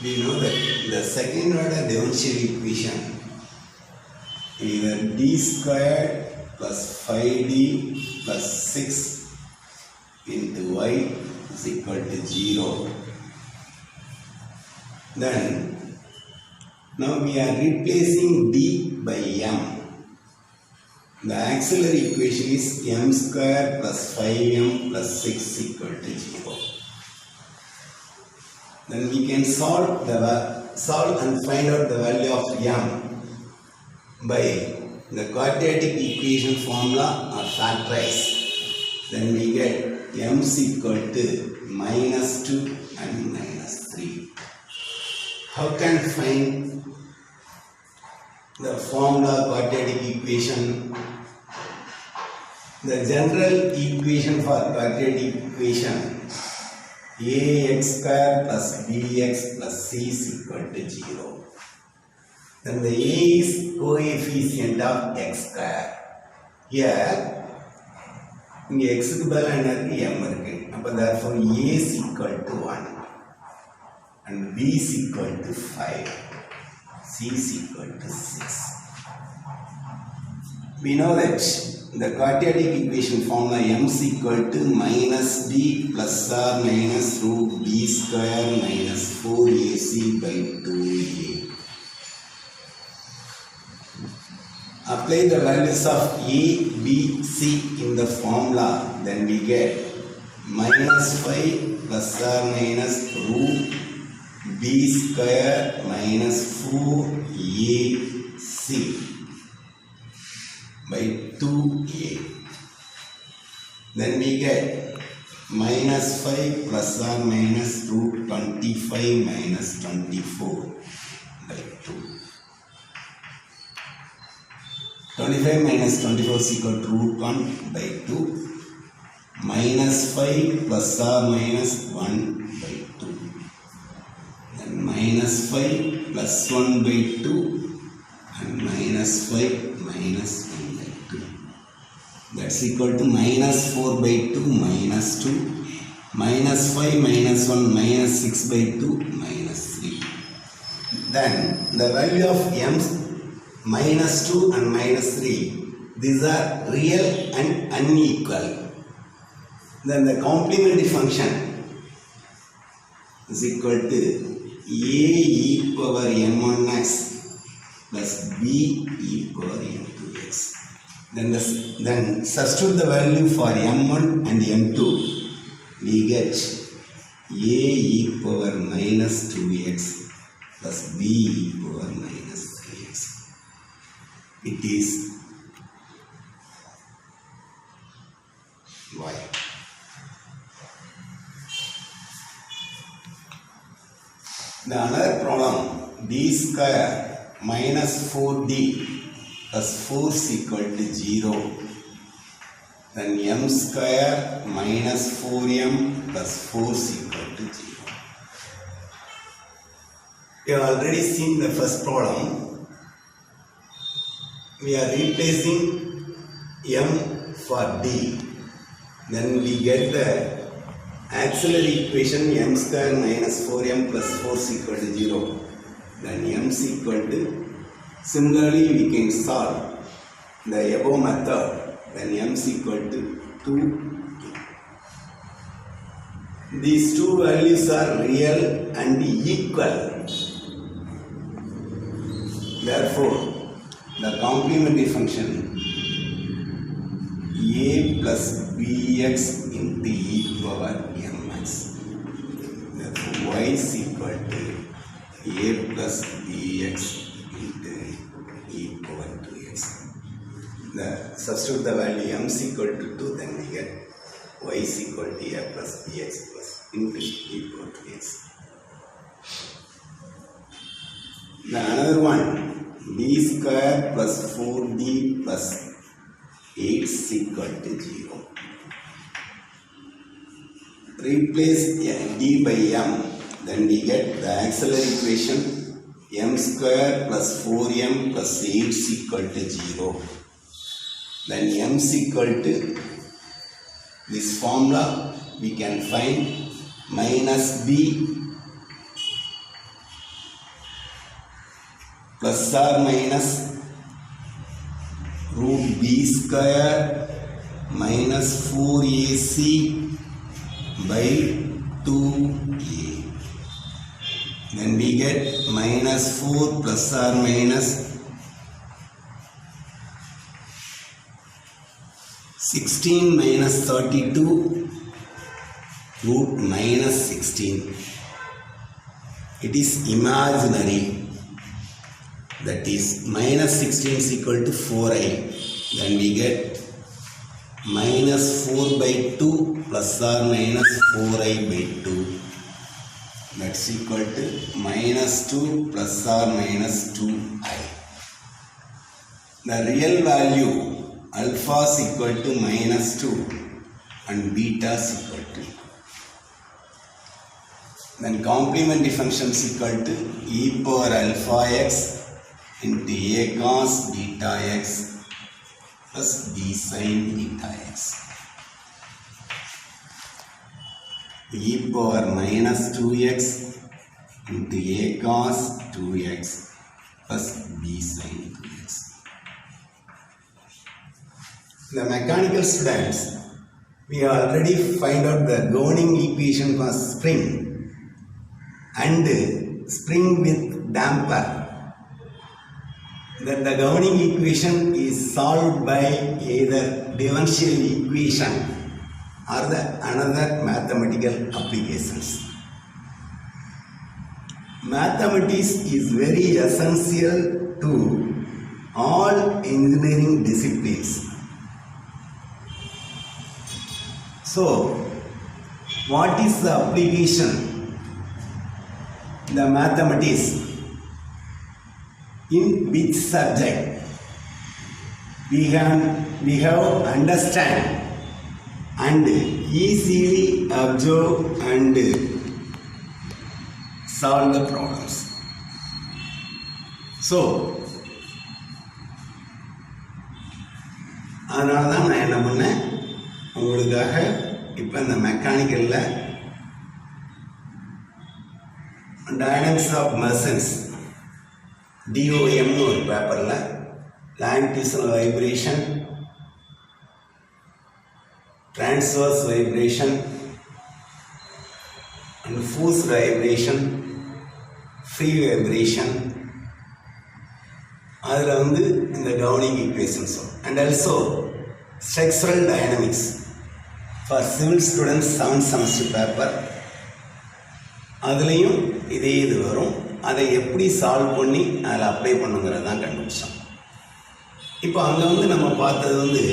we know that the second order differential equation either d squared plus 5d plus 6 into y is equal to 0. Then now we are replacing d by m. The auxiliary equation is m square plus 5m plus 6 equal to 0. Then we can solve and find out the value of m by the quadratic equation formula or factorize. Then we get m is equal to minus 2 and minus 3. How can find the formula quadratic equation? The general equation for quadratic equation ax square plus bx plus c is equal to 0. Then the a is coefficient of x square. Here, x க்கு பதிலா என்ன இருக்கு m இருக்கு. அப்ப therefore a is equal to 1 and b is equal to 5. C is equal to 6. We know that the quadratic equation formula m is equal to minus b plus or minus root b square minus 4ac by 2a. Apply the values of a, b, c in the formula, then we get minus 5 plus or minus root b square minus 4ac by 2a. Then we get minus 5 plus or minus root 25 minus 24 by 2. 25 minus 24 is equal to root 1 by 2. Minus 5 plus or minus 1 by 2. Then minus 5 plus 1 by 2 and minus 5 minus 1 by 2. That's equal to minus 4 by 2 minus 2. Minus 5 minus 1 minus 6 by 2 minus 3. Then the value of m minus 2 and minus 3, these are real and unequal. Then the complementary function is equal to a e power m1x plus b e power m2x. Then substitute the value for m1 and m2. We get a e power minus 2x plus b e power minus 3x. It is y. The another problem, d square minus 4d plus 4 is equal to 0. Then m square minus 4m plus 4 is equal to 0. We have already seen the first problem. We are replacing m for d. Then we get the auxiliary equation m square minus 4m plus 4 is equal to 0. Then m is equal to, similarly we can solve the above method. Then m is equal to 2. These two values are real and equal. Therefore, the complementary function a plus bx into e power mx. Therefore, y is equal to a plus bx into e power 2x. Substitute the value m is equal to 2, then we get y is equal to a plus bx plus into e power 2x. The another one, d square plus 4d plus 8 is equal to 0. Replace d by m, then we get the auxiliary equation m square plus 4m plus 8 is equal to 0. Then m is equal to this formula, we can find minus b plus or minus root b square minus 4ac by 2a. Then we get minus 4 plus or minus 16 minus 32 root minus 16. It is imaginary. That is minus 16 is equal to 4i. Then we get minus 4 by 2 plus or minus 4i by 2. That's equal to minus 2 plus or minus 2i. The real value alpha is equal to minus 2 and beta is equal to. Then complementary function is equal to e power alpha x into a cos beta x plus b sin beta x. E power minus 2x into a cos 2x plus b sin 2x. The mechanical students, we already find out the governing equation for spring and spring with damper. That the governing equation is solved by either differential equation or the another mathematical applications. Mathematics is very essential to all engineering disciplines. So, what is the application? The mathematics in which subject we have understand and easily observe and solve the problems. So, அதனால தான் நான் என்ன பண்ணேன், உங்களுக்காக இப்போ இந்த மெக்கானிக்கலில் dynamics of machines DOMனு ஒரு பேப்பரில் லாங்கிடியூஷனல் vibration, transverse vibration and forced vibration, free vibration, அதில் வந்து இந்த governing equations and also structural dynamics for civil students 7th semester paper, அதுலேயும் இதே இது வரும். அதை எப்படி சால்வ் பண்ணி அதில் அப்ளை பண்ணுங்கிறது தான் கண்டுபிடிச்சோம். இப்போ அங்கே வந்து நம்ம பார்த்தது வந்து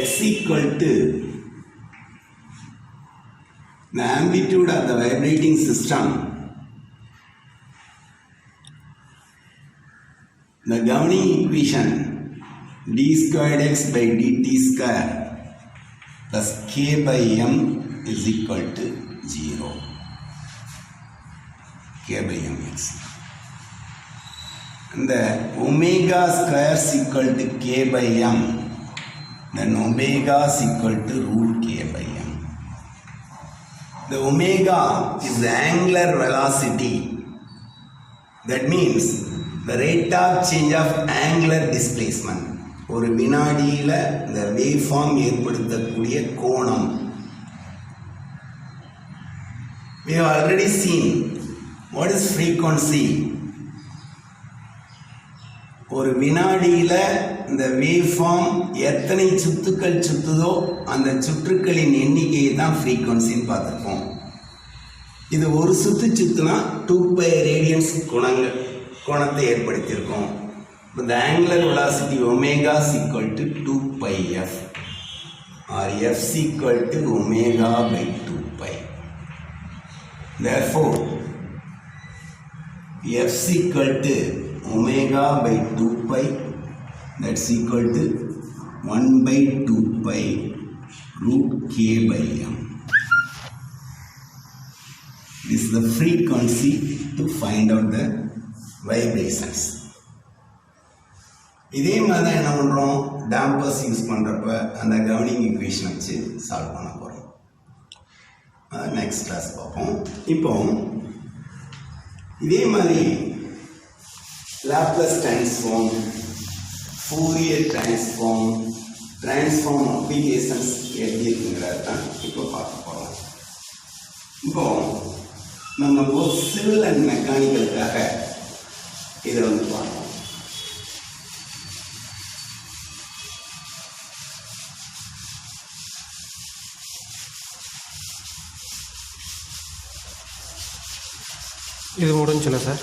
x equal to the amplitude of the vibrating system, the governing equation d squared x by dt square plus k by m is equal to 0. K by mx. And the omega square is equal to k by m. Then omega is equal to root k by m. The omega is the angular velocity. That means the rate of change of angular displacement. ஒரு வினாடியில் இந்த wave form ஏற்படுத்தக்கூடிய கோணம். We have already seen what is frequency. ஒரு வினாடியில் இந்த wave form எத்தனை சுற்றுக்கள் சுற்றுதோ அந்த சுற்றுக்களின் எண்ணிக்கையை தான் ஃப்ரீக்வன்சின்னு பார்த்துருப்போம். இது ஒரு சுற்றுனா 2π ரேடியன்ஸ் கோணத்தை ஏற்படுத்தியிருக்கோம். The angular velocity omega is equal to 2πf or f is equal to omega by 2π. Therefore, f is equal to omega by 2π, that's equal to 1 by 2π root k by m. This is the frequency to find out the vibrations. இதே மாதிரி தான் என்ன பண்ணுறோம், டேம்பர்ஸ் use பண்ணுறப்ப அந்த governing equation வச்சு solve பண்ண போகிறோம். நெக்ஸ்ட் கிளாஸ் பார்ப்போம். இப்போ இதே மாதிரி Laplace transform, Fourier transform, transform applications எப்படி இருக்குங்கிறது தான் இப்போ பார்க்க போகிறோம். இப்போ நம்ம இப்போ சிவில் அண்ட் மெக்கானிக்கலுக்காக இதை பார்ப்போம். இது முடிஞ்சுல சார்?